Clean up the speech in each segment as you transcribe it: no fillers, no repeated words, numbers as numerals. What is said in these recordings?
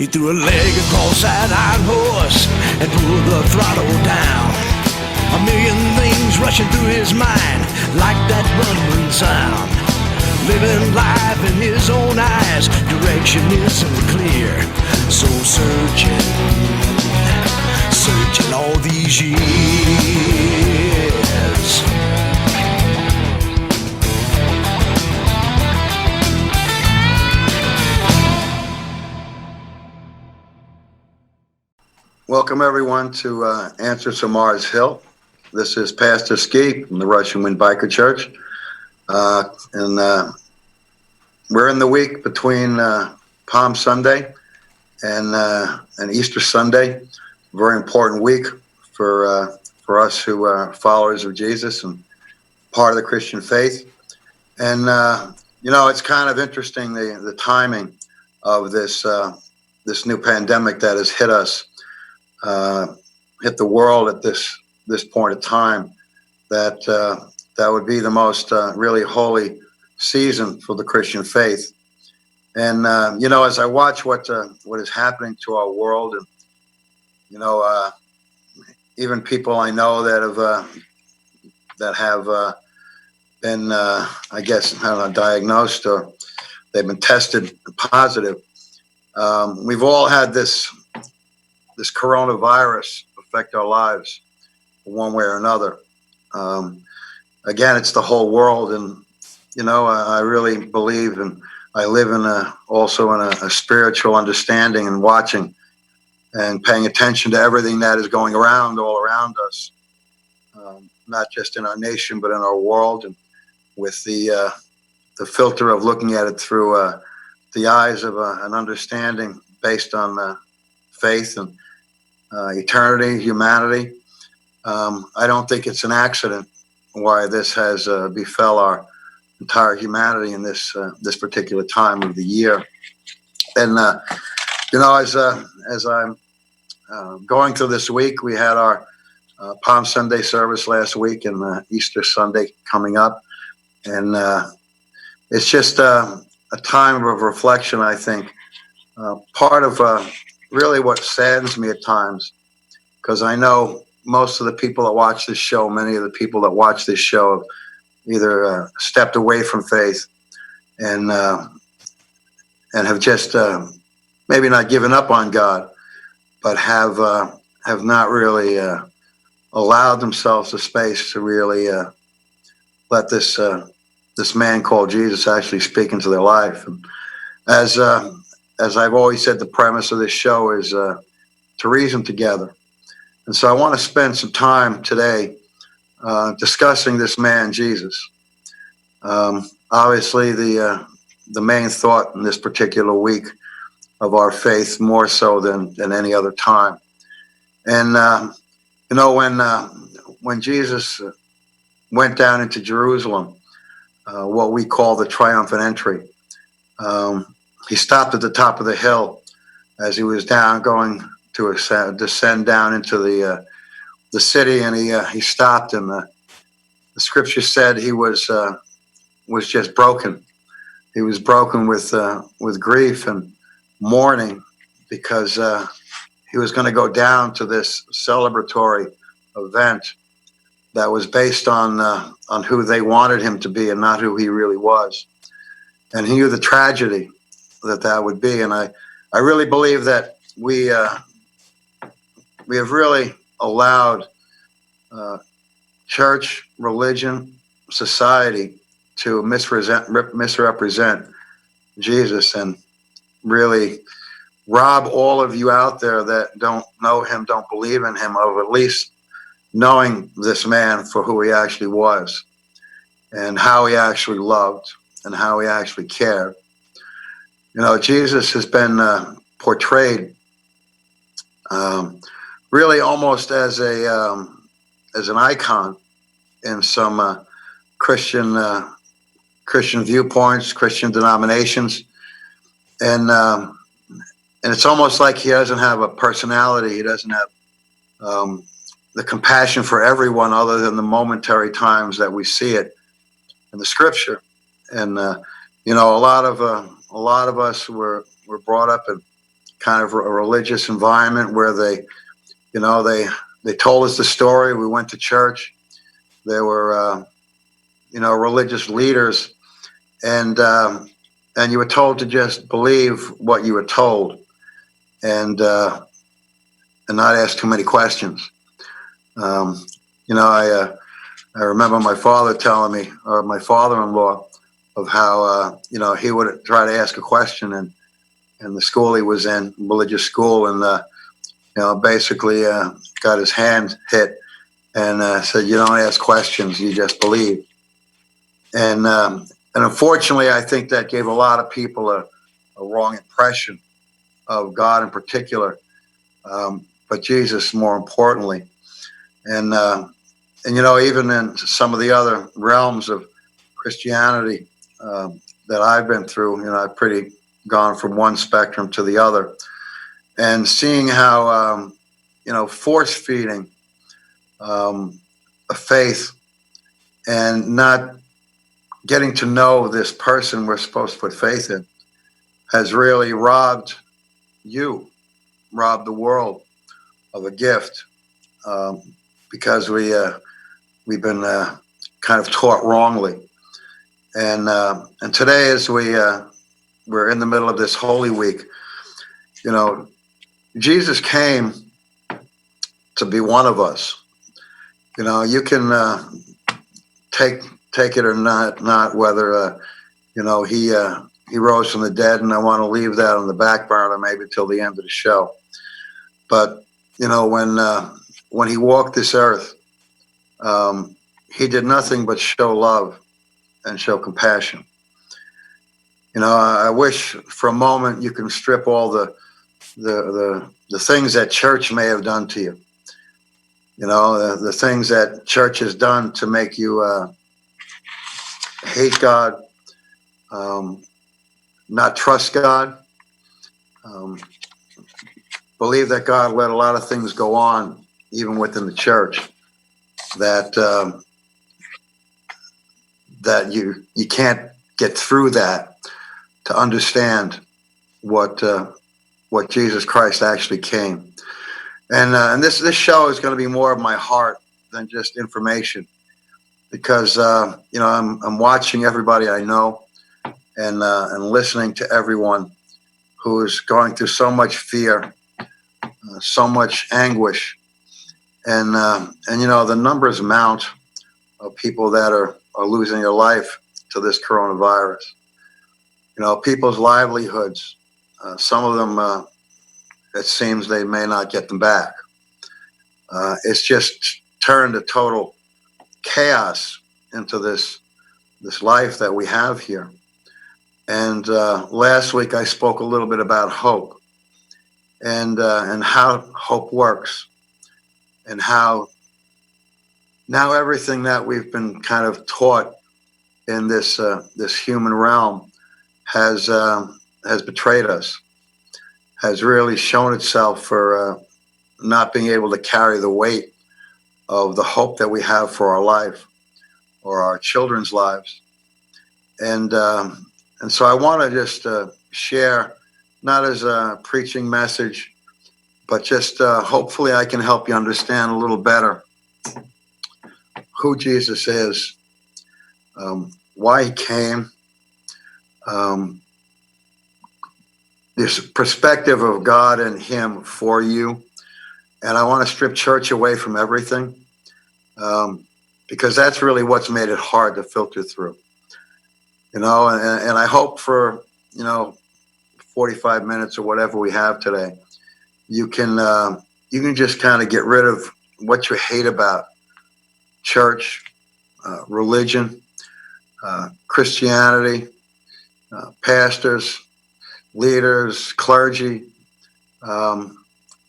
He threw a leg across that iron horse and pulled the throttle down. A million things rushing through his mind like that rumbling sound. Living life in his own eyes, direction isn't clear. So searching all these years. Welcome everyone to Answers from Mars Hill. This is Pastor Ski from the Russian Wind Biker Church. And we're in the week between Palm Sunday and Easter Sunday. Very important week for us who are followers of Jesus and part of the Christian faith. And it's kind of interesting the timing of this new pandemic that has hit us, hit the world at this point in time. That would be the most really holy season for the Christian faith. And as I watch what is happening to our world, and even people I know that have been diagnosed, or they've been tested positive. We've all had this coronavirus affect our lives one way or another. Again, it's the whole world, and I really believe, and I live also in a spiritual understanding and watching and paying attention to everything that is going around all around us, not just in our nation but in our world, and with the filter of looking at it through the eyes of an understanding based on faith and eternity, humanity. I don't think it's an accident why this has befell our entire humanity in this particular time of the year. And as I'm going through this week, we had our Palm Sunday service last week and Easter Sunday coming up, and it's just a time of reflection. I think part of really what saddens me at times, because I know most of the people that watch this show, many of the people that watch this show have either stepped away from faith and have just maybe not given up on God, but have not really allowed themselves the space to really let this man called Jesus actually speak into their life. And as I've always said, the premise of this show is to reason together. And so I want to spend some time today discussing this man, Jesus. Obviously, the main thought in this particular week of our faith, more so than any other time. And when Jesus went down into Jerusalem, what we call the triumphant entry, he stopped at the top of the hill as he was going to descend down into the city, and he stopped, and the scripture said he was just broken. He was broken with grief and mourning, because he was going to go down to this celebratory event that was based on who they wanted him to be and not who he really was. And he knew the tragedy that would be. And I really believe that we have really allowed church, religion, society to misrepresent Jesus, and really rob all of you out there that don't know him, don't believe in him, of at least knowing this man for who he actually was, and how he actually loved, and how he actually cared. Jesus has been portrayed really almost as an icon in some Christian viewpoints, Christian denominations, and it's almost like he doesn't have a personality. He doesn't have the compassion for everyone, other than the momentary times that we see it in the scripture. And a lot of us were brought up kind of a religious environment where they, you know, they told us the story. We went to church. There were, you know, religious leaders, and you were told to just believe what you were told, and not ask too many questions. You know, I remember my father telling me, or my father-in-law, of how you know, he would try to ask a question, and the school he was in, religious school, and you know, basically got his hand hit and said, "You don't ask questions, you just believe." And unfortunately, I think that gave a lot of people a wrong impression of God in particular, but Jesus more importantly. And you know, even in some of the other realms of Christianity that I've been through, you know, I've pretty gone from one spectrum to the other, and seeing how you know, force feeding a faith and not getting to know this person we're supposed to put faith in has really robbed the world of a gift, because we've been kind of taught wrongly. And today, as we're in the middle of this Holy Week, you know, Jesus came to be one of us. You know, you can take it or not whether you know, he rose from the dead, and I want to leave that on the back burner maybe till the end of the show. But you know, when he walked this earth, he did nothing but show love and show compassion. You know, I wish for a moment you can strip all the things that church may have done to you. You know, the things that church has done to make you hate God, not trust God, believe that God let a lot of things go on, even within the church, that that you can't get through that to understand what Jesus Christ actually came. And this show is going to be more of my heart than just information, because you know, I'm watching everybody I know, and listening to everyone who is going through so much fear, so much anguish, and you know, the numbers mount of people that are losing their life to this coronavirus. You know, people's livelihoods, some of them, it seems they may not get them back. It's just turned a total chaos into this life that we have here. And last week I spoke a little bit about hope, and how hope works, and how now everything that we've been kind of taught in this human realm has betrayed us, has really shown itself for not being able to carry the weight of the hope that we have for our life or our children's lives. And so I want to just share, not as a preaching message, but just hopefully I can help you understand a little better who Jesus is, why he came, this perspective of God and him for you. And I want to strip church away from everything, because that's really what's made it hard to filter through. You know, and I hope for, you know, 45 minutes or whatever we have today, you can just kind of get rid of what you hate about church, religion, Christianity, pastors, leaders, clergy,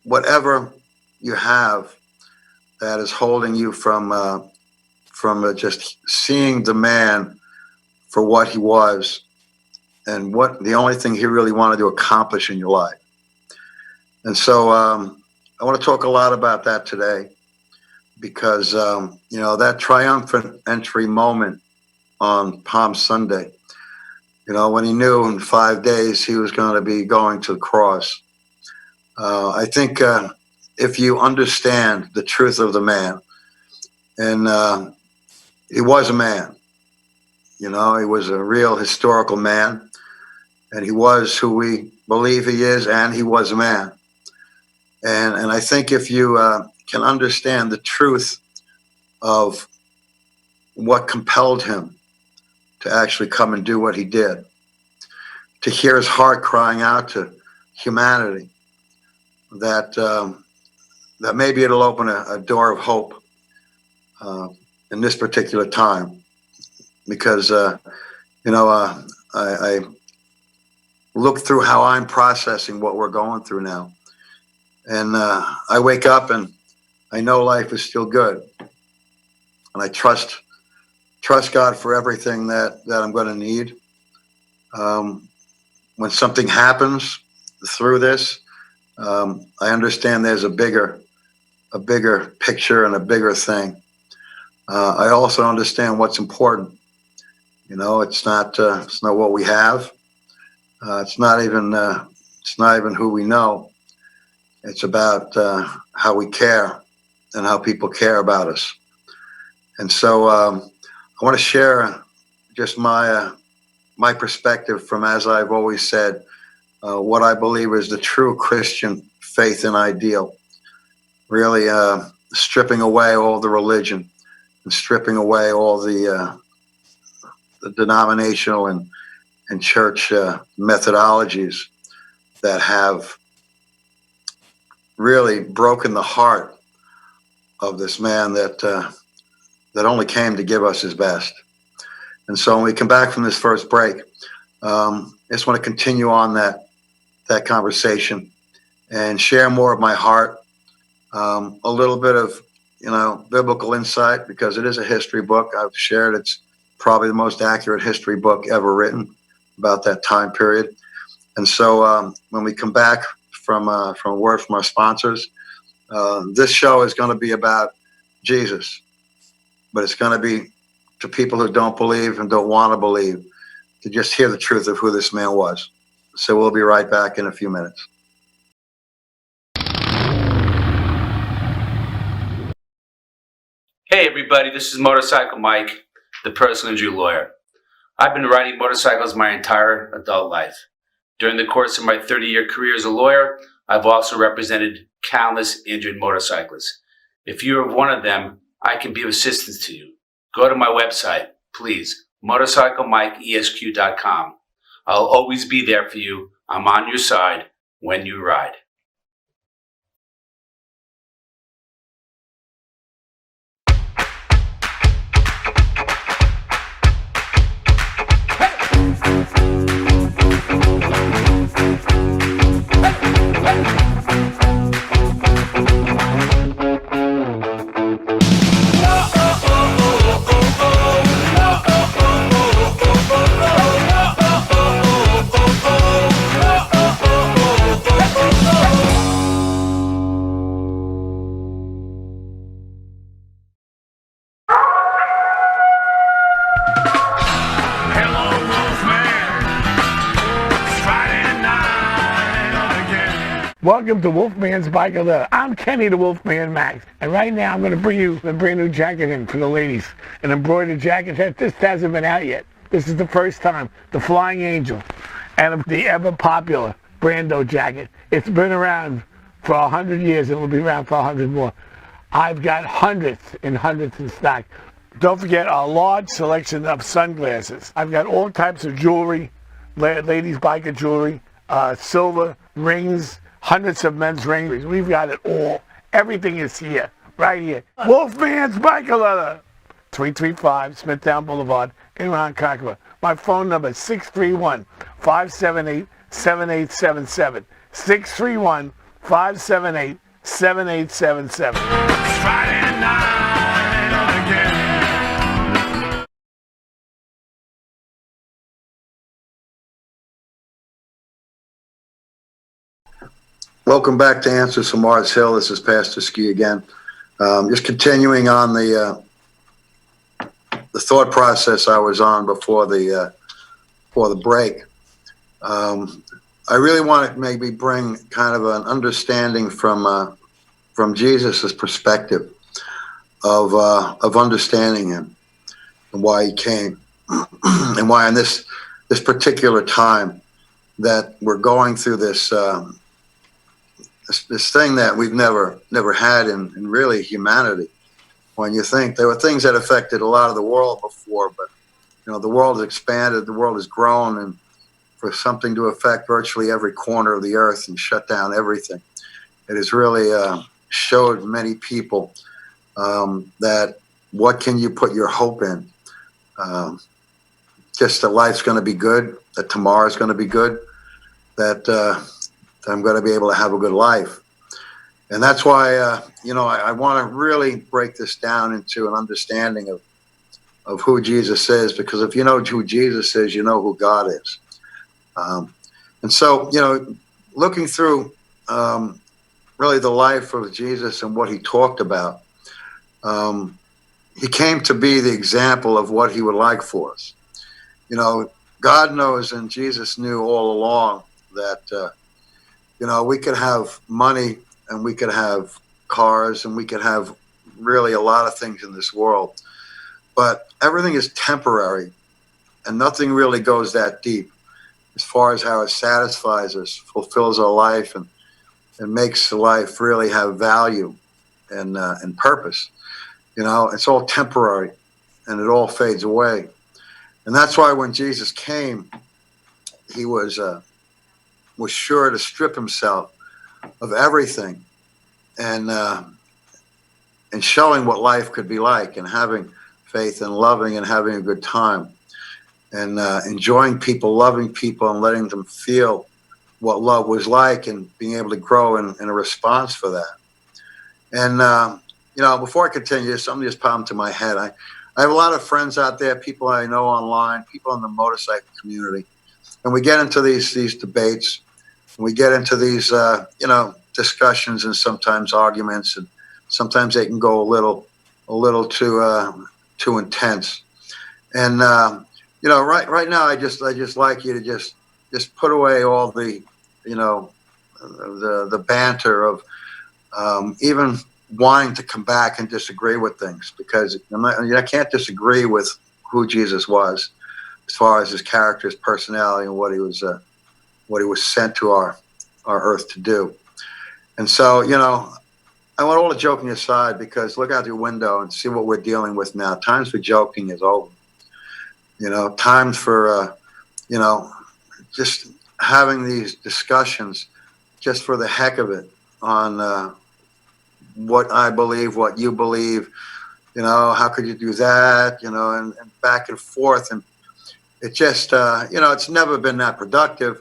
whatever you have that is holding you from just seeing the man for what he was, and what the only thing he really wanted to accomplish in your life. And so I want to talk a lot about that today, because you know, that triumphant entry moment on Palm Sunday, you know, when he knew in 5 days he was going to be going to the cross, I think if you understand the truth of the man, and he was a man, you know, he was a real historical man, and he was who we believe he is, and he was a man. And I think if you can understand the truth of what compelled him to actually come and do what he did, to hear his heart crying out to humanity, that that maybe it'll open a door of hope in this particular time, because you know, I look through how I'm processing what we're going through now, and I wake up and I know life is still good, and I trust God for everything that I'm going to need. When something happens through this, I understand there's a bigger picture and a bigger thing. I also understand what's important. You know, it's not what we have. It's not even who we know. It's about how we care and how people care about us. And so I want to share just my perspective from, as I've always said, what I believe is the true Christian faith and ideal. Really stripping away all the religion and stripping away all the denominational and church methodologies that have really broken the heart of this man that only came to give us his best. And so when we come back from this first break, I just want to continue on that conversation and share more of my heart, a little bit of, you know, biblical insight, because it is a history book. I've shared it's probably the most accurate history book ever written about that time period. And so when we come back from a word from our sponsors, this show is going to be about Jesus, but it's going to be to people who don't believe and don't want to believe, to just hear the truth of who this man was. So we'll be right back in a few minutes. Hey everybody, this is Motorcycle Mike, the personal injury lawyer. I've been riding motorcycles my entire adult life. During the course of my 30-year career as a lawyer, I've also represented countless injured motorcyclists. If you're one of them, I can be of assistance to you. Go to my website, please, motorcyclemikeesq.com. I'll always be there for you. I'm on your side when you ride. Welcome to Wolfman's Bike and Leather. I'm Kenny the Wolfman Max, and right now I'm going to bring you a brand new jacket in for the ladies. An embroidered jacket. This hasn't been out yet. This is the first time. The Flying Angel and the ever popular Brando jacket. It's been around for 100 years and will be around for 100 more. I've got hundreds and hundreds in stock. Don't forget our large selection of sunglasses. I've got all types of jewelry, ladies biker jewelry, silver rings, hundreds of men's rings. We've got it all. Everything is here, right here. Wolfman's Bike and Leather, 335 Smithtown Boulevard in Ronkonkoma. My phone number is 631-578-7877. 631-578-7877. Friday night again. Welcome back to Answers from Mars Hill. This is Pastor Ski again. Just continuing on the thought process I was on before the break. I I really want to maybe bring kind of an understanding from Jesus's perspective of understanding him and why he came, and why in this particular time that we're going through this this thing that we've never had in really humanity. When you think there were things that affected a lot of the world before, but the world has expanded, the world has grown, and for something to affect virtually every corner of the earth and shut down everything, it has really showed many people that what can you put your hope in? Just that life's going to be good, that tomorrow's going to be good, that I'm going to be able to have a good life. And that's why, I want to really break this down into an understanding of who Jesus is, because if you know who Jesus is, you know who God is. And so, looking through really the life of Jesus and what he talked about, he came to be the example of what he would like for us. God knows, and Jesus knew all along that, we could have money and we could have cars and we could have really a lot of things in this world, but everything is temporary and nothing really goes that deep as far as how it satisfies us, fulfills our life, and makes life really have value and purpose. It's all temporary and it all fades away. And that's why when Jesus came, he was sure to strip himself of everything and showing what life could be like, and having faith and loving and having a good time, and enjoying people, loving people, and letting them feel what love was like, and being able to grow in a response for that. And, before I continue, something just popped into my head. I have a lot of friends out there, people I know online, people in the motorcycle community, and we get into these debates, and we get into these, discussions and sometimes arguments, and sometimes they can go a little too intense. And, right now, I just like you to just put away all the, the banter of even wanting to come back and disagree with things, because I can't disagree with who Jesus was as far as his character, his personality, and what he was sent to our earth to do. And so, I want all the joking aside, because look out your window and see what we're dealing with now. Times for joking is over. Times for, just having these discussions just for the heck of it on what I believe, what you believe, how could you do that, and back and forth. And it just, it's never been that productive.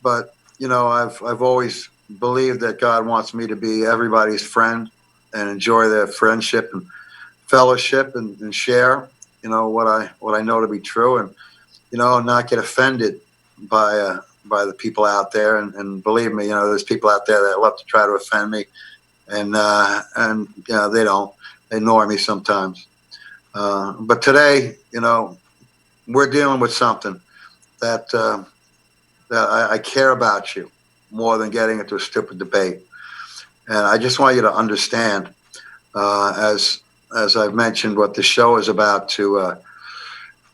But, I've always believed that God wants me to be everybody's friend and enjoy their friendship and fellowship and share, what I know to be true, and, not get offended by the people out there. And believe me, there's people out there that love to try to offend me, and they don't. They ignore me sometimes. But today, we're dealing with something that I care about you more than getting into a stupid debate. And I just want you to understand, as I've mentioned, what the show is about, to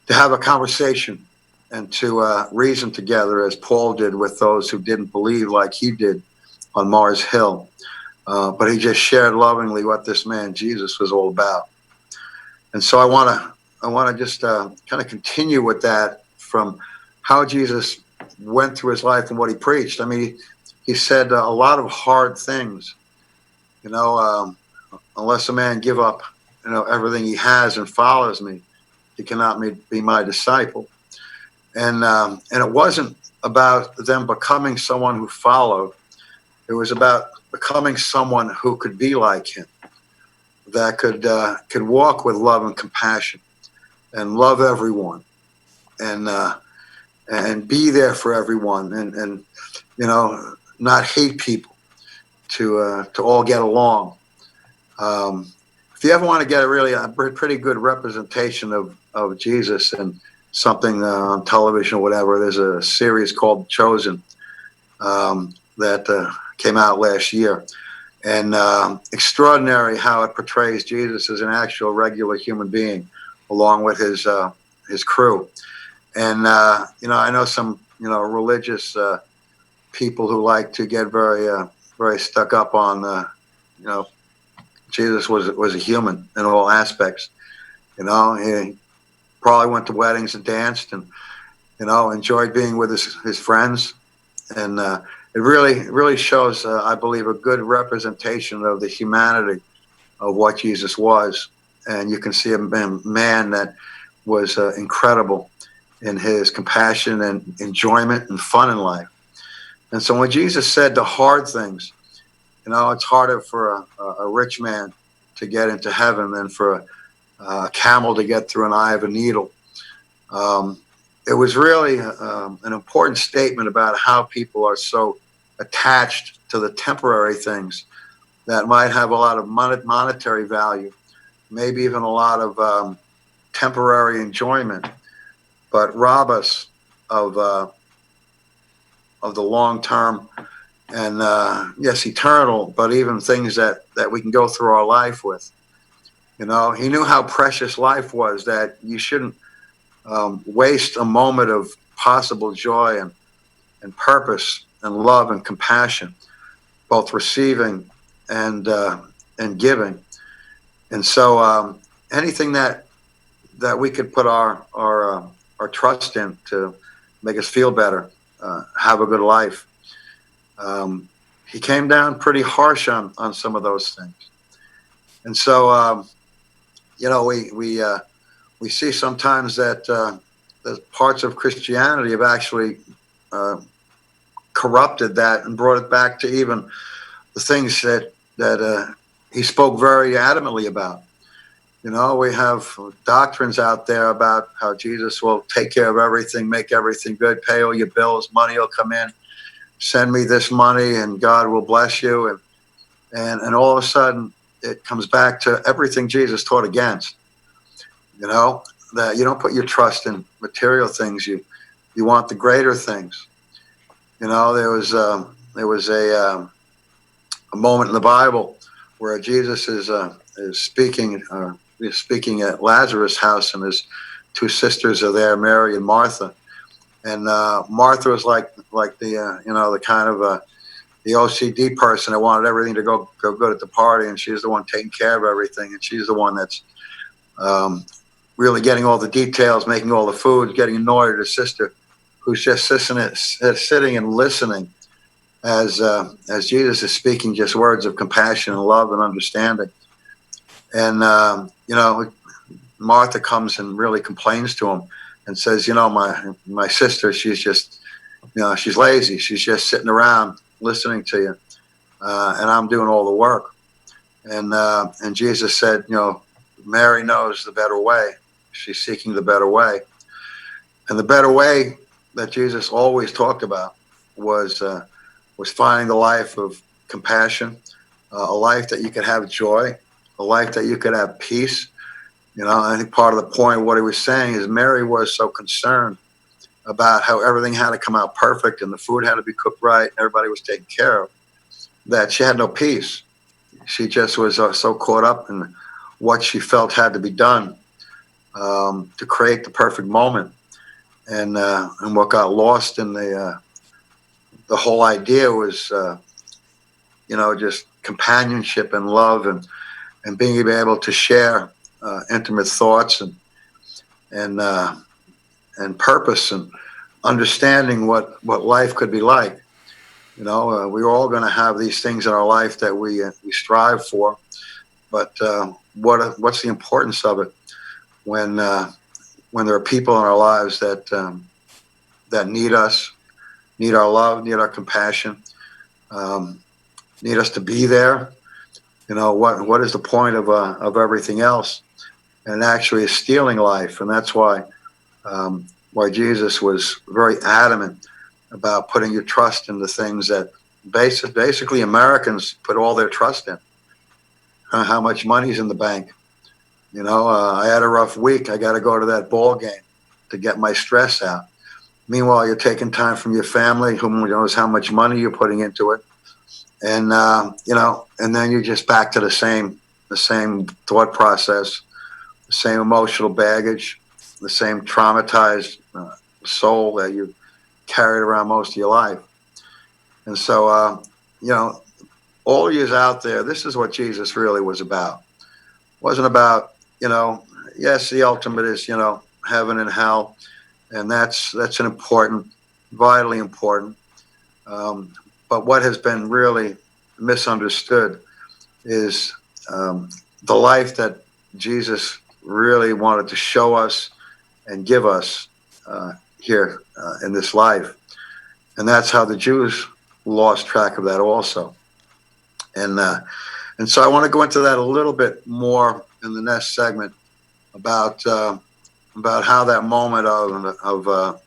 have a conversation and to reason together, as Paul did with those who didn't believe like he did on Mars Hill. But he just shared lovingly what this man Jesus was all about. And so I want to just kind of continue with that, from how Jesus went through his life and what he preached. I mean, he said a lot of hard things. Unless a man give up, everything he has and follows me, he cannot be my disciple. And it wasn't about them becoming someone who followed. It was about becoming someone who could be like him, that could walk with love and compassion, and love everyone, and be there for everyone, and not hate people, to all get along. If you ever want to get a pretty good representation of Jesus and something on television or whatever, there's a series called Chosen, that came out last year. And extraordinary how it portrays Jesus as an actual regular human being, along with his crew. And I know some religious people who like to get very stuck up on Jesus was a human in all aspects. He probably went to weddings and danced, and enjoyed being with his friends. And it really shows, I believe, a good representation of the humanity of what Jesus was. And you can see a man that was incredible in his compassion and enjoyment and fun in life. And so when Jesus said the hard things, it's harder for a rich man to get into heaven than for a camel to get through an eye of a needle. It was really an important statement about how people are so attached to the temporary things that might have a lot of monetary value, maybe even a lot of temporary enjoyment, but rob us of the long term and yes, eternal, but even things that we can go through our life with. He knew how precious life was, that you shouldn't waste a moment of possible joy and purpose and love and compassion, both receiving and giving. And so anything that we could put our trust in to make us feel better, have a good life. He came down pretty harsh on some of those things. And so, we see sometimes that the parts of Christianity have actually corrupted that and brought it back to even the things that he spoke very adamantly about. We have doctrines out there about how Jesus will take care of everything, make everything good, pay all your bills, money will come in, send me this money and God will bless you. And all of a sudden it comes back to everything Jesus taught against. That you don't put your trust in material things. You want the greater things. There was a moment in the Bible where Jesus is speaking at Lazarus' house, and his two sisters are there, Mary and Martha. And Martha was like the the kind of the OCD person that wanted everything to go good at the party, and she's the one taking care of everything, and she's the one that's really getting all the details, making all the food, getting annoyed at her sister, who's just sitting and listening as Jesus is speaking just words of compassion and love and understanding. And Martha comes and really complains to him and says, my sister, she's just, she's lazy. She's just sitting around listening to you, and I'm doing all the work. And Jesus said, Mary knows the better way. She's seeking the better way. And the better way that Jesus always talked about was finding the life of compassion, a life that you could have joy, a life that you could have peace. I think part of the point of what he was saying is Mary was so concerned about how everything had to come out perfect and the food had to be cooked right and everybody was taken care of, that she had no peace. She just was so caught up in what she felt had to be done to create the perfect moment. And what got lost in the whole idea was, just companionship and love and being able to share intimate thoughts and purpose and understanding what life could be like. We're all going to have these things in our life that we strive for, but what's the importance of it when there are people in our lives that need us, need our love, need our compassion, need us to be there? What is the point of everything else? And it actually is stealing life, and that's why Jesus was very adamant about putting your trust in the things that basically Americans put all their trust in. How much money's in the bank? I had a rough week. I got to go to that ball game to get my stress out. Meanwhile, you're taking time from your family, who knows how much money you're putting into it. And, and then you're just back to the same thought process, the same emotional baggage, the same traumatized soul that you carried around most of your life. And so, all of you out there, this is what Jesus really was about. It wasn't about, yes, the ultimate is, heaven and hell. And that's an important, vitally important. But what has been really misunderstood is the life that Jesus really wanted to show us and give us here in this life. And that's how the Jews lost track of that also. And so I want to go into that a little bit more in the next segment about how that moment of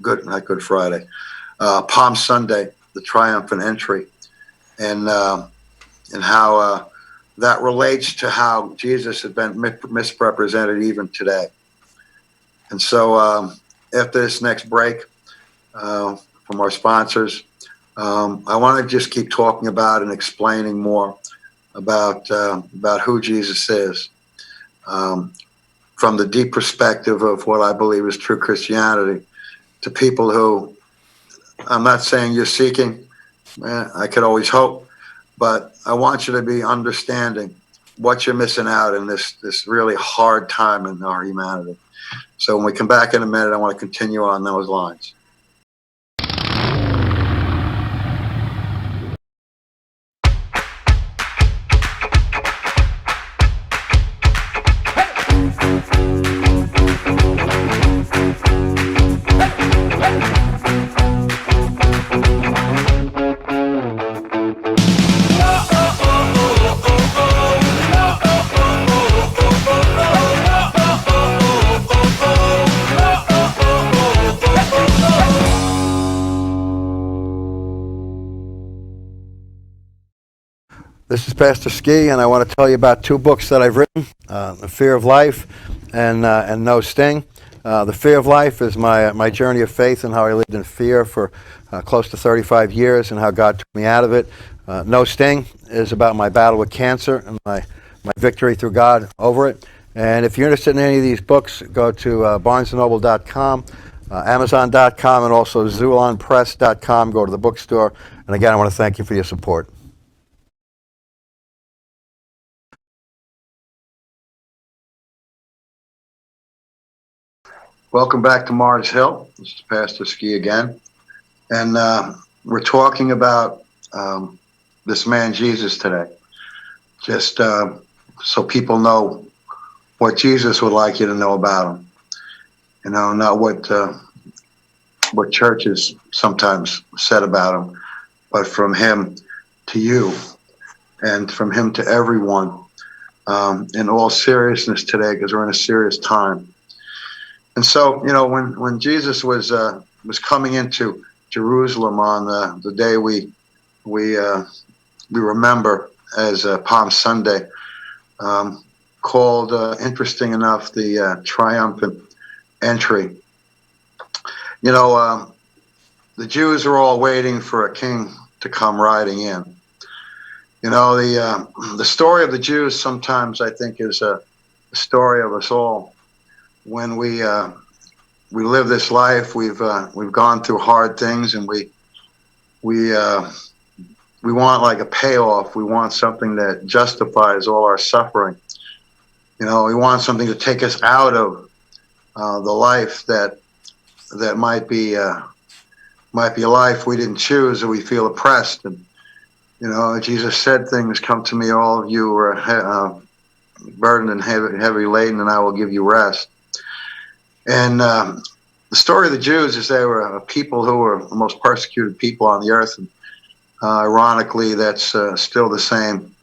Good Friday, Palm Sunday, the triumphant entry, and how that relates to how Jesus has been misrepresented even today. And so after this next break from our sponsors, I want to just keep talking about and explaining more about who Jesus is, from the deep perspective of what I believe is true Christianity, to people who, I'm not saying you're seeking, I could always hope, but I want you to be understanding what you're missing out in this really hard time in our humanity. So when we come back in a minute, I want to continue on those lines. This is Pastor Ski, and I want to tell you about two books that I've written, The Fear of Life and No Sting. The Fear of Life is my journey of faith and how I lived in fear for close to 35 years and how God took me out of it. No Sting is about my battle with cancer and my victory through God over it. And if you're interested in any of these books, go to barnesandnoble.com, amazon.com, and also zulonpress.com. Go to the bookstore. And again, I want to thank you for your support. Welcome back to Mars Hill. This is Pastor Ski again. And we're talking about this man Jesus today. Just so people know what Jesus would like you to know about him. Not what churches sometimes said about him, but from him to you and from him to everyone, in all seriousness today, because we're in a serious time. And so, when Jesus was coming into Jerusalem on the day we remember as Palm Sunday, called, interesting enough, the triumphant entry. The Jews are all waiting for a king to come riding in. The story of the Jews sometimes, I think, is a story of us all. When we live this life, we've gone through hard things, and we want like a payoff. We want something that justifies all our suffering. We want something to take us out of the life that might be a life we didn't choose, or we feel oppressed. And Jesus said things, "Come to me, all of you who are burdened and heavy laden, and I will give you rest." And the story of the Jews is they were a people who were the most persecuted people on the earth. And ironically, that's still the same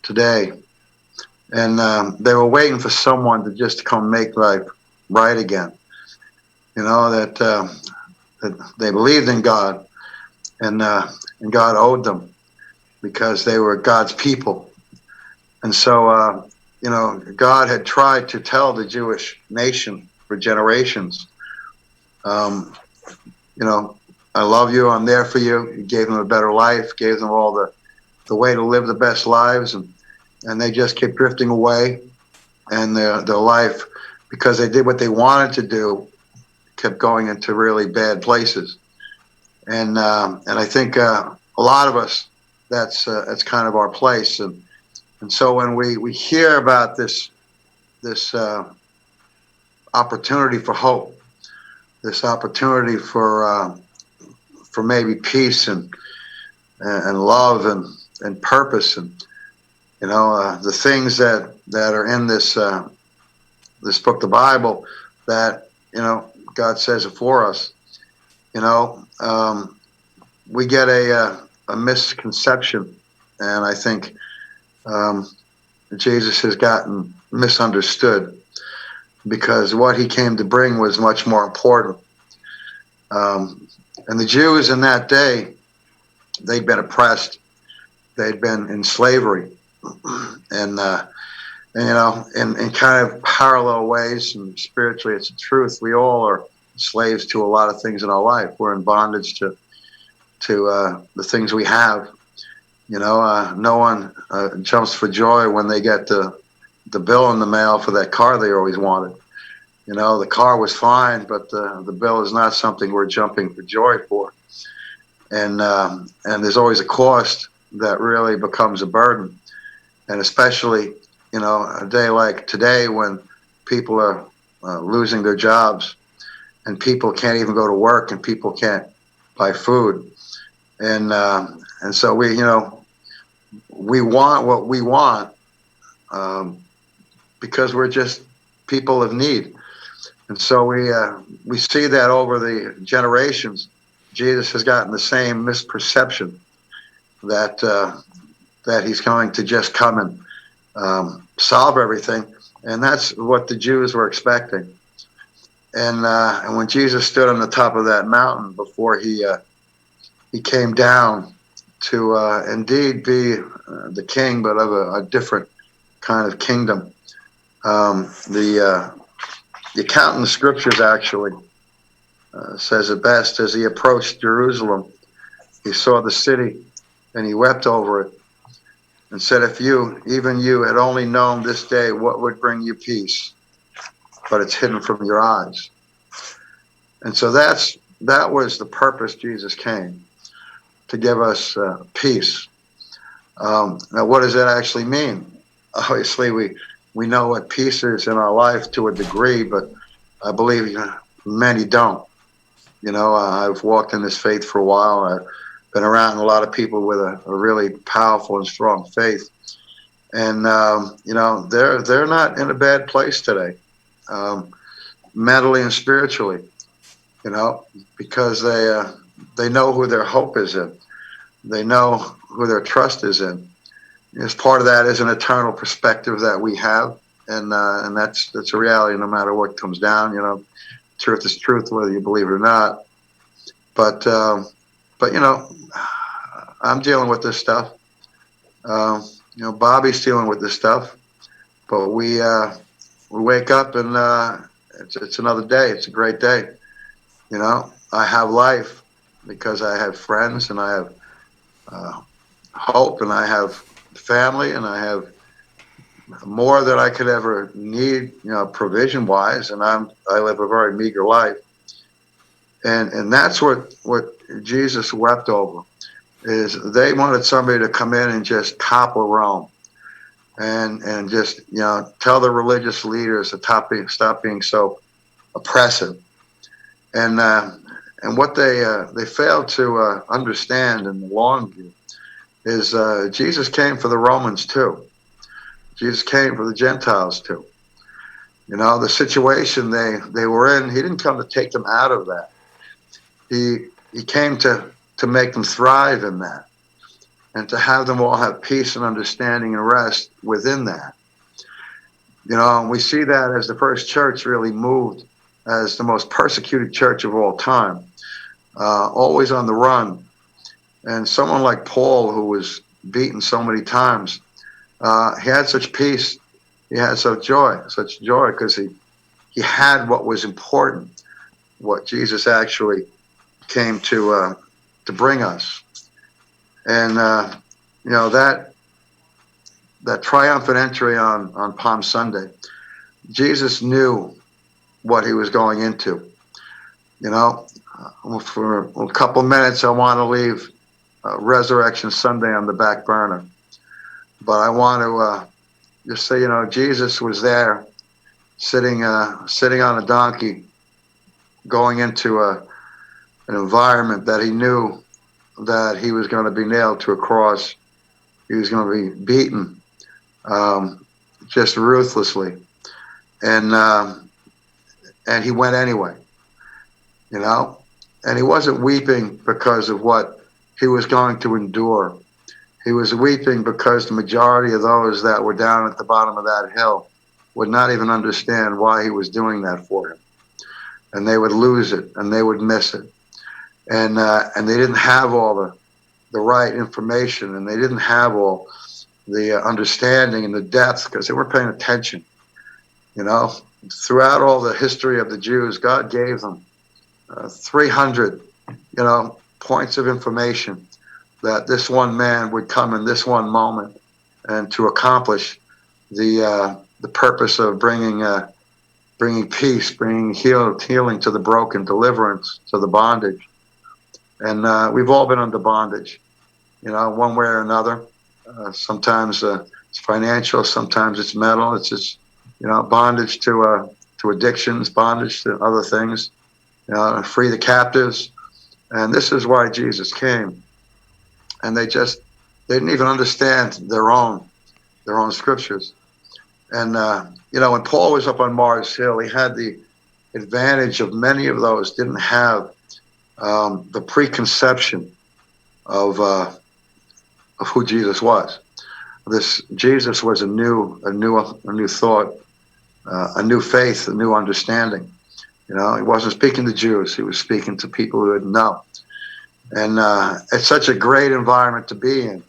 today. And they were waiting for someone to just come make life right again. That they believed in God, and God owed them because they were God's people. And so, God had tried to tell the Jewish nation for generations You know, I love you. I'm there for you. He gave them a better life, gave them all the way to live the best lives, and they just kept drifting away, and their life, because they did what they wanted to do, kept going into really bad places. And I think a lot of us, that's kind of our place. And so when we hear about this opportunity for hope, this opportunity for maybe peace and love and purpose, and the things that are in this this book, the Bible, that God says it for us. We get a misconception, and I think Jesus has gotten misunderstood, because what he came to bring was much more important. And the Jews in that day, they'd been oppressed, they'd been in slavery, and in kind of parallel ways, and spiritually, it's the truth. We all are slaves to a lot of things in our life. We're in bondage to the things we have. No one jumps for joy when they get the bill in the mail for that car they always wanted. The car was fine, but the bill is not something we're jumping for joy for. And there's always a cost that really becomes a burden. And especially, a day like today, when people are losing their jobs, and people can't even go to work, and people can't buy food. And so we want what we want, because we're just people of need. And so we see that over the generations, Jesus has gotten the same misperception that he's going to just come and solve everything, and that's what the Jews were expecting. And when Jesus stood on the top of that mountain before he came down to indeed be the king, but of a different kind of kingdom, the account in the scriptures actually says it best. As he approached Jerusalem, he saw the city and he wept over it and said, if you, even you, had only known this day what would bring you peace, but it's hidden from your eyes. And so that was the purpose Jesus came, to give us peace. Now, what does that actually mean? Obviously, we know what peace is in our life to a degree, but I believe many don't. I've walked in this faith for a while. I've been around a lot of people with a really powerful and strong faith, and they're not in a bad place today, mentally and spiritually. Because they know who their hope is in, they know who their trust is in. As part of that is an eternal perspective that we have, and that's a reality no matter what comes down. Truth is truth, whether you believe it or not. But I'm dealing with this stuff. Bobby's dealing with this stuff. But we wake up and it's another day. It's a great day. I have life because I have friends, and I have hope, and I have family, and I have more than I could ever need, provision wise. And I live a very meager life. And that's what Jesus wept over, is they wanted somebody to come in and just topple Rome, and just tell the religious leaders to stop being so oppressive. And what they failed to understand in the long view is Jesus came for the Romans too. Jesus came for the Gentiles too. The situation they were in, he didn't come to take them out of that. He came to make them thrive in that, and to have them all have peace and understanding and rest within that. And we see that as the first church really moved as the most persecuted church of all time, always on the run. And someone like Paul, who was beaten so many times, he had such peace, he had such joy, because he had what was important. what Jesus actually came to bring us. And that triumphant entry on Palm Sunday, Jesus knew what he was going into. For a couple minutes, I want to leave Resurrection Sunday on the back burner, but I want to just say, Jesus was there, sitting on a donkey, going into an environment that he knew that he was going to be nailed to a cross. He was going to be beaten, just ruthlessly, and he went anyway. And he wasn't weeping because of what he was going to endure. He was weeping because the majority of those that were down at the bottom of that hill would not even understand why he was doing that for him. And they would lose it, and they would miss it. And they didn't have all the right information, and they didn't have all the understanding and the depth, because they weren't paying attention. Throughout all the history of the Jews, God gave them 300, points of information that this one man would come in this one moment and to accomplish the purpose of bringing peace, bringing healing to the broken, deliverance to the bondage. And we've all been under bondage, one way or another. Sometimes it's financial, sometimes it's mental. It's just, bondage to addictions, bondage to other things, free the captives. And this is why Jesus came. And they didn't even understand their own scriptures. And, when Paul was up on Mars Hill, he had the advantage of many of those didn't have the preconception of who Jesus was. This Jesus was a new thought, a new faith, a new understanding. He wasn't speaking to Jews; he was speaking to people who didn't know. And it's such a great environment to be in.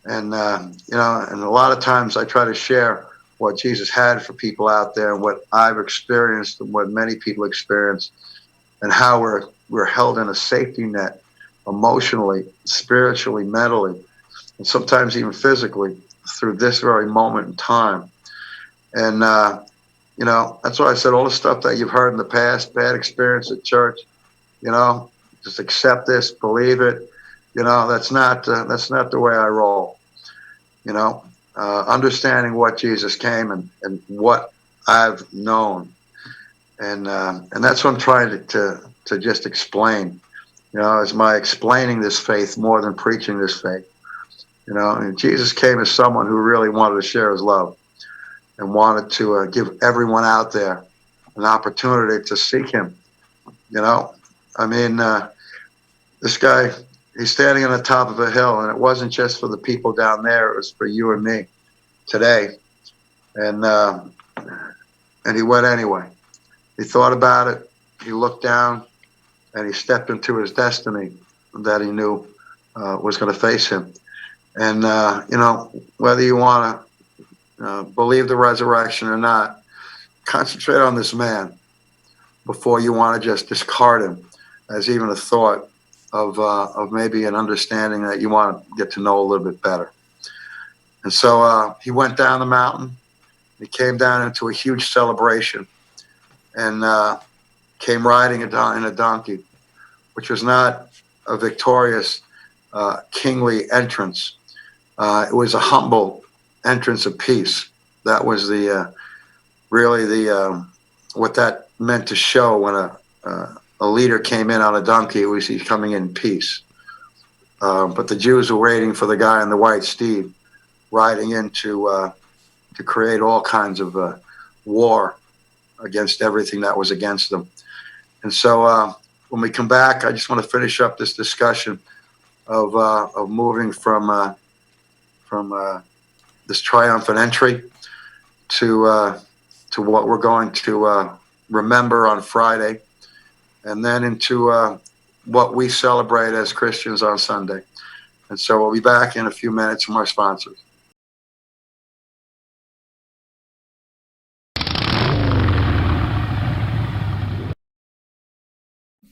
And and a lot of times I try to share what Jesus had for people out there, and what I've experienced, and what many people experience, and how we're held in a safety net, emotionally, spiritually, mentally, and sometimes even physically, through this very moment in time. And that's why I said all the stuff that you've heard in the past, bad experience at church, just accept this, believe it. That's not the way I roll. Understanding what Jesus came and what I've known, and that's what I'm trying to just explain. Is my explaining this faith more than preaching this faith. And Jesus came as someone who really wanted to share his love, and wanted to give everyone out there an opportunity to seek him. This guy, he's standing on the top of a hill, and it wasn't just for the people down there, it was for you and me today. And he went anyway. He thought about it, he looked down, and he stepped into his destiny that he knew was going to face him. And, whether you want to believe the resurrection or not, concentrate on this man before you want to just discard him as even a thought of maybe an understanding that you want to get to know a little bit better. And so he went down the mountain. He came down into a huge celebration, and came riding in a donkey, which was not a victorious, kingly entrance. It was a humble entrance of peace. That was what that meant to show when a leader came in on a donkey. It was he's coming in peace. But the Jews were waiting for the guy on the white steed, riding in to create all kinds of war against everything that was against them. And so when we come back, I just want to finish up this discussion of moving from this triumphant entry to what we're going to remember on Friday, and then into what we celebrate as Christians on Sunday. And so we'll be back in a few minutes from our sponsors.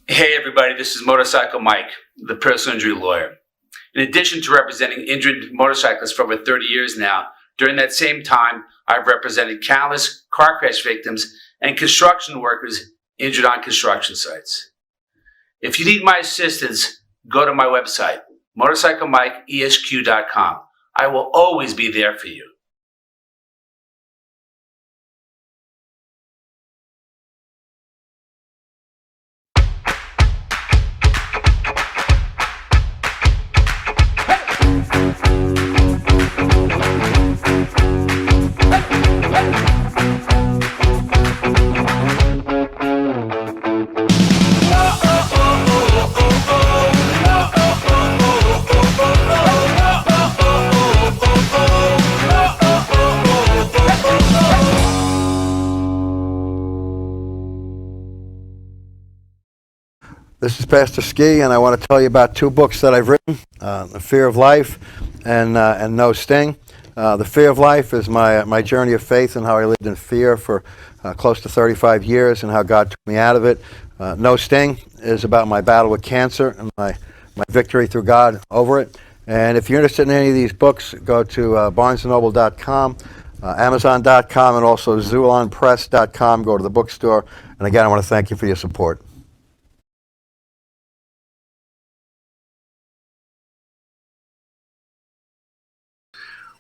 Hey everybody, this is Motorcycle Mike, the personal injury lawyer. In addition to representing injured motorcyclists for over 30 years now, during that same time, I've represented countless car crash victims and construction workers injured on construction sites. If you need my assistance, go to my website, motorcyclemikeesq.com. I will always be there for you. This is Pastor Ski, and I want to tell you about two books that I've written, The Fear of Life and No Sting. The Fear of Life is my journey of faith and how I lived in fear for close to 35 years and how God took me out of it. No Sting is about my battle with cancer and my victory through God over it. And if you're interested in any of these books, go to barnesandnoble.com, amazon.com, and also zulonpress.com. Go to the bookstore. And again, I want to thank you for your support.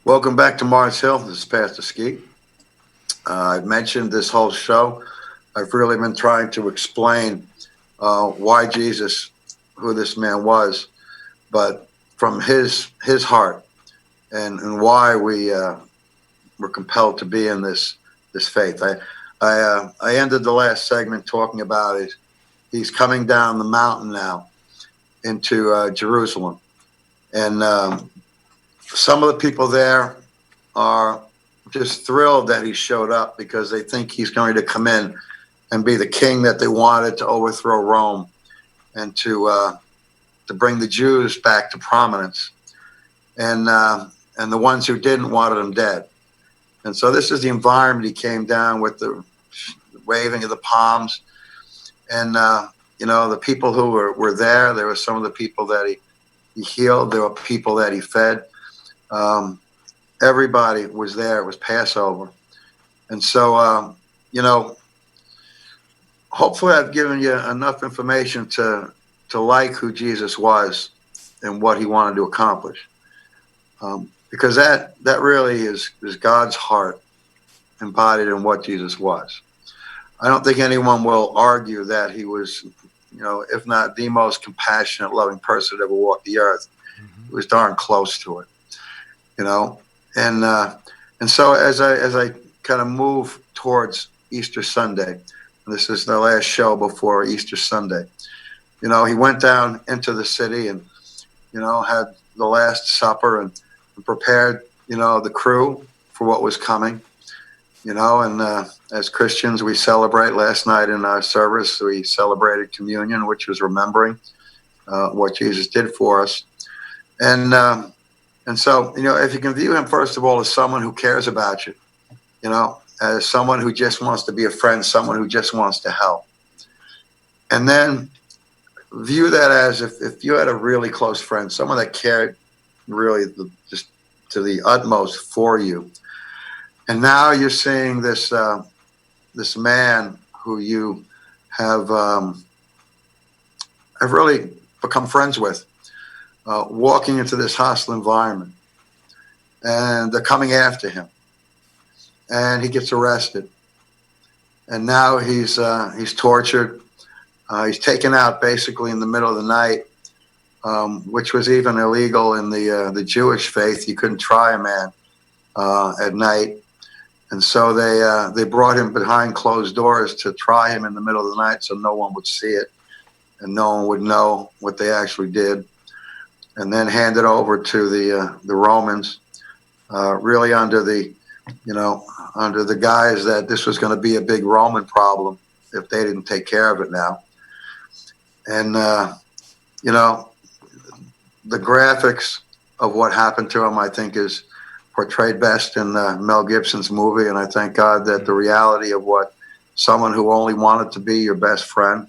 Welcome back to Mars Hill. This is Pastor Ski. I've mentioned this whole show. I've really been trying to explain why Jesus, who this man was, but from his heart, and why we were compelled to be in this faith. I ended the last segment talking about it. He's coming down the mountain now into Jerusalem, and some of the people there are just thrilled that he showed up because they think he's going to come in and be the king that they wanted to overthrow Rome and to bring the Jews back to prominence, and the ones who didn't wanted him dead. And so this is the environment he came down with, the waving of the palms, and the people who were there. There were some of the people that he healed. There were people that he fed. Everybody was there. It was Passover. And so, hopefully I've given you enough information to like who Jesus was and what he wanted to accomplish. Because that really is God's heart embodied in what Jesus was. I don't think anyone will argue that he was, if not the most compassionate, loving person that ever walked the earth. He was darn close to it. And so as I kind of move towards Easter Sunday, and this is the last show before Easter Sunday, he went down into the city and, had the Last Supper and prepared, the crew for what was coming, and as Christians, we celebrate. Last night in our service, we celebrated communion, which was remembering what Jesus did for us. And so, if you can view him, first of all, as someone who cares about you, as someone who just wants to be a friend, someone who just wants to help. And then view that as if you had a really close friend, someone that cared really just to the utmost for you. And now you're seeing this man who you have really become friends with, walking into this hostile environment, and they're coming after him, and he gets arrested, and now he's tortured. He's taken out basically in the middle of the night, which was even illegal in the Jewish faith. You couldn't try a man at night, and so they brought him behind closed doors to try him in the middle of the night, so no one would see it, and no one would know what they actually did. And then handed over to the Romans, really under the guise that this was going to be a big Roman problem if they didn't take care of it now. And the graphics of what happened to him, I think, is portrayed best in Mel Gibson's movie. And I thank God that the reality of what someone who only wanted to be your best friend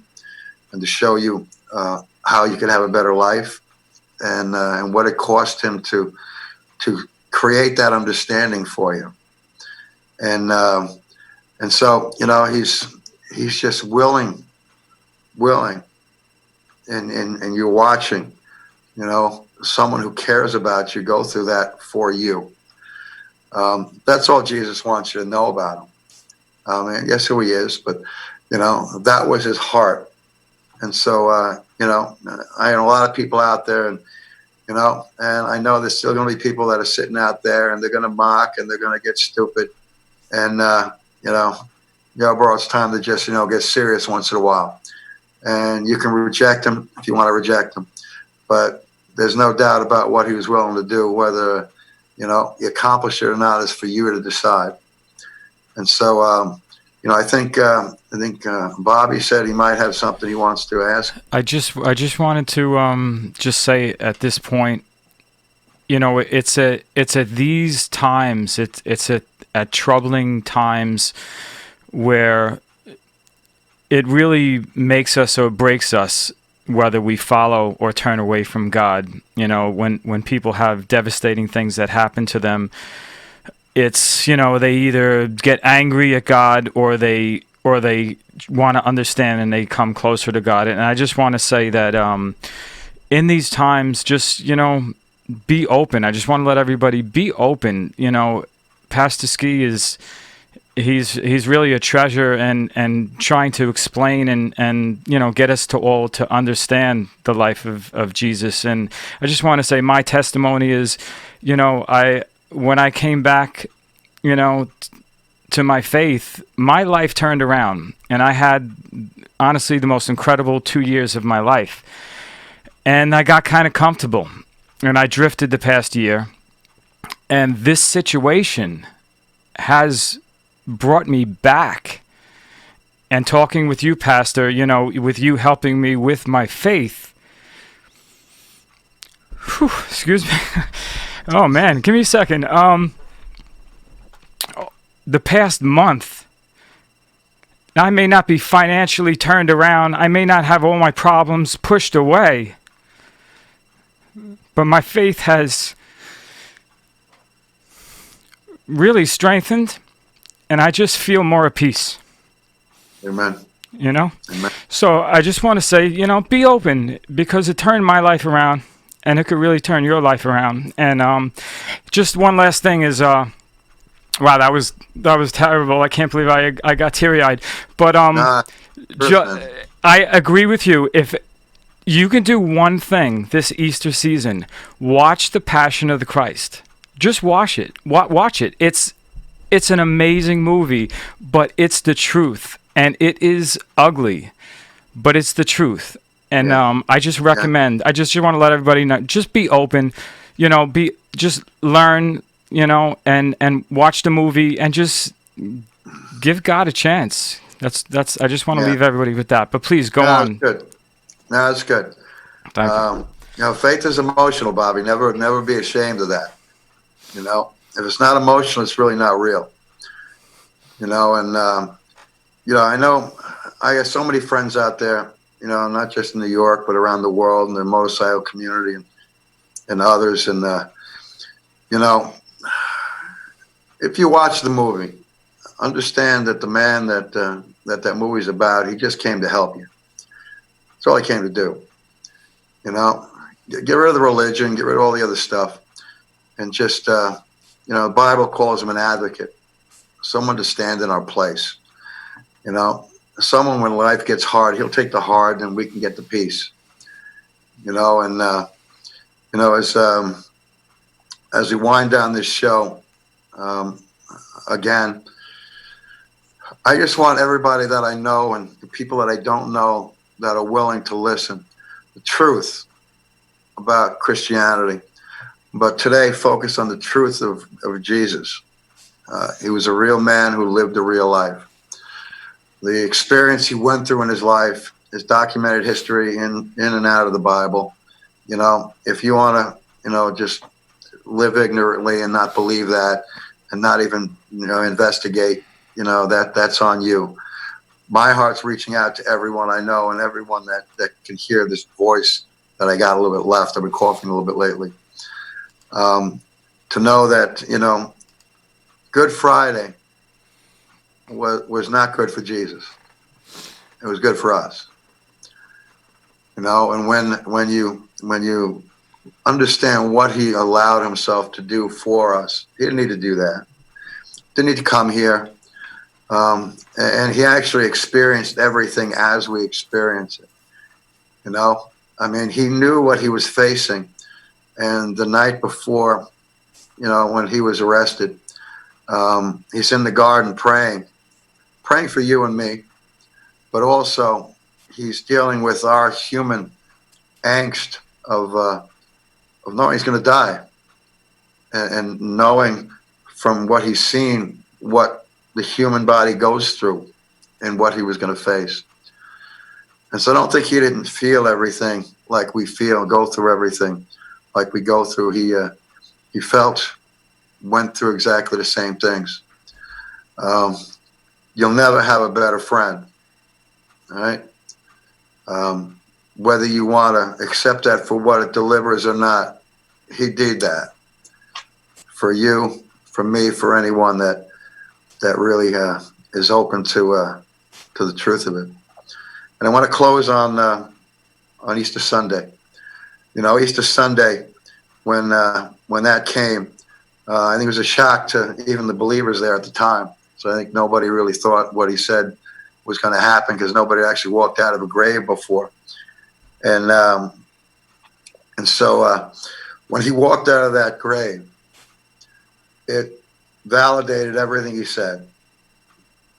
and to show you how you can have a better life, and what it cost him to create that understanding for you. And so, you know, he's just willing, and you're watching, you know, someone who cares about you go through that for you. That's all Jesus wants you to know about him. And yes, who he is, but, you know, that was his heart. And so, you know, I have a lot of people out there, and, you know, and I know there's still going to be people that are sitting out there, and they're going to mock, and they're going to get stupid. And, you know, bro, it's time to just, you know, get serious once in a while. And you can reject him if you want to reject him. But there's no doubt about what he was willing to do. Whether, you know, he accomplished it or not is for you to decide. And so, you know, I think Bobby said he might have something he wants to ask. I just wanted to just say at this point, you know, it's at these times, it's at troubling times where it really makes us or breaks us whether we follow or turn away from God. You know, when people have devastating things that happen to them, it's, you know, they either get angry at God or they want to understand and they come closer to God. And I just want to say that in these times, just, you know, be open. I just want to let everybody be open. You know, Pastor Ski he's really a treasure, and trying to explain and you know, get us to all to understand the life of Jesus. And I just want to say my testimony is, you know, when I came back, you know, to my faith, my life turned around, and I had honestly the most incredible 2 years of my life. And I got kind of comfortable, and I drifted the past year. And this situation has brought me back. And talking with you, Pastor, you know, with you helping me with my faith. Whew, excuse me. Oh man, give me a second. The past month, I may not be financially turned around. I may not have all my problems pushed away. But my faith has really strengthened, and I just feel more at peace. Amen. You know? Amen. So I just want to say, you know, be open, because it turned my life around, and it could really turn your life around. And just one last thing is, wow, that was terrible. I can't believe I got teary-eyed. But I agree with you. If you can do one thing this Easter season, watch The Passion of the Christ. Just watch it. Watch it. It's an amazing movie, but it's the truth. And it is ugly, but it's the truth. And I just recommend, I just want to let everybody know, just be open, you know, just learn, you know, and watch the movie, and just give God a chance. That's I just want to leave everybody with that. But please go on. That's good. No, that's good. Thank you. You know, faith is emotional, Bobby. Never be ashamed of that. You know, if it's not emotional, it's really not real. You know, and you know, I know I got so many friends out there, you know, not just in New York, but around the world, in the motorcycle community and others. And, you know, if you watch the movie, understand that the man that movie's about, he just came to help you. That's all he came to do. You know, get rid of the religion, get rid of all the other stuff, and just, you know, the Bible calls him an advocate, someone to stand in our place. You know, someone when life gets hard, he'll take the hard, and we can get the peace. You know, and you know, as we wind down this show, again, I just want everybody that I know and the people that I don't know that are willing to listen, the truth about Christianity. But today, focus on the truth of Jesus. He was a real man who lived a real life. The experience he went through in his life is documented history in and out of the Bible. You know, if you want to, you know, just live ignorantly and not believe that, and not even, you know, investigate, you know, that's on you. my heart's reaching out to everyone I know and everyone that can hear this voice that I got a little bit left. I've been coughing a little bit lately. To know that, Good Friday was not good for Jesus. It was good for us. And when you understand what he allowed himself to do for us, he didn't need to do that. Didn't need to come here. And he actually experienced everything as we experience it. He knew what he was facing. And the night before, when he was arrested, he's in the garden praying for you and me, but also he's dealing with our human angst of knowing he's going to die, and knowing from what he's seen what the human body goes through and what he was going to face. And so I don't think he didn't feel everything like we feel, go through everything like we go through. He went through exactly the same things. You'll never have a better friend, all right? Whether you want to accept that for what it delivers or not, he did that for you, for me, for anyone that really is open to the truth of it. And I want to close on Easter Sunday. Easter Sunday, when that came, I think it was a shock to even the believers there at the time. So I think nobody really thought what he said was going to happen, because nobody actually walked out of a grave before. And so when he walked out of that grave, it validated everything he said,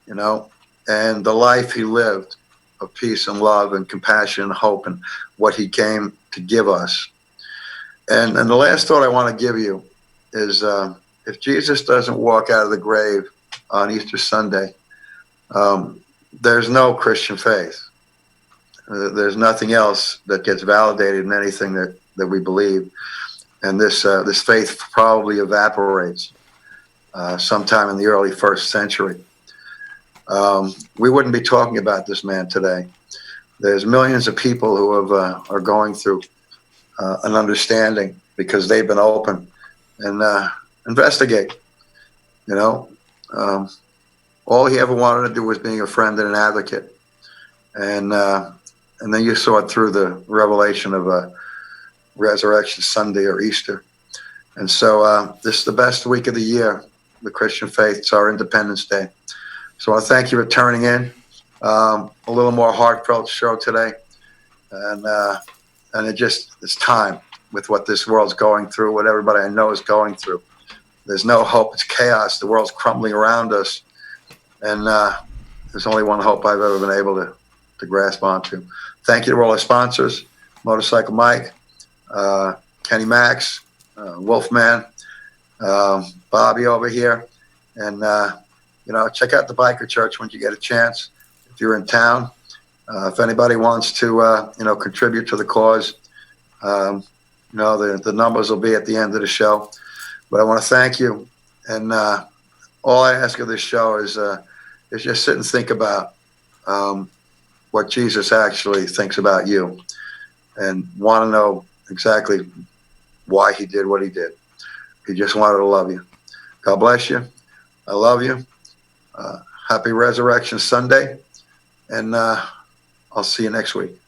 and the life he lived of peace and love and compassion and hope, and what he came to give us. And the last thought I want to give you is, if Jesus doesn't walk out of the grave on Easter Sunday, there's no Christian faith. There's nothing else that gets validated in anything that we believe. And this faith probably evaporates sometime in the early first century. We wouldn't be talking about this man today. There's millions of people who are going through an understanding because they've been open and investigate. All he ever wanted to do was being a friend and an advocate, and then you saw it through the revelation of Resurrection Sunday or Easter. And so this is the best week of the year, the Christian faith. It's our Independence Day. So I thank you for turning in. A little more heartfelt show today, and it's time with what this world's going through, what everybody I know is going through. There's no hope. It's chaos. The world's crumbling around us, and there's only one hope I've ever been able to grasp onto. Thank you to all our sponsors: Motorcycle Mike, Kenny Max, Wolfman, Bobby over here, and check out the Biker Church when you get a chance. If you're in town, if anybody wants to contribute to the cause, the numbers will be at the end of the show. But I want to thank you, and all I ask of this show is just sit and think about what Jesus actually thinks about you, and want to know exactly why he did what he did. He just wanted to love you. God bless you. I love you. Happy Resurrection Sunday, and I'll see you next week.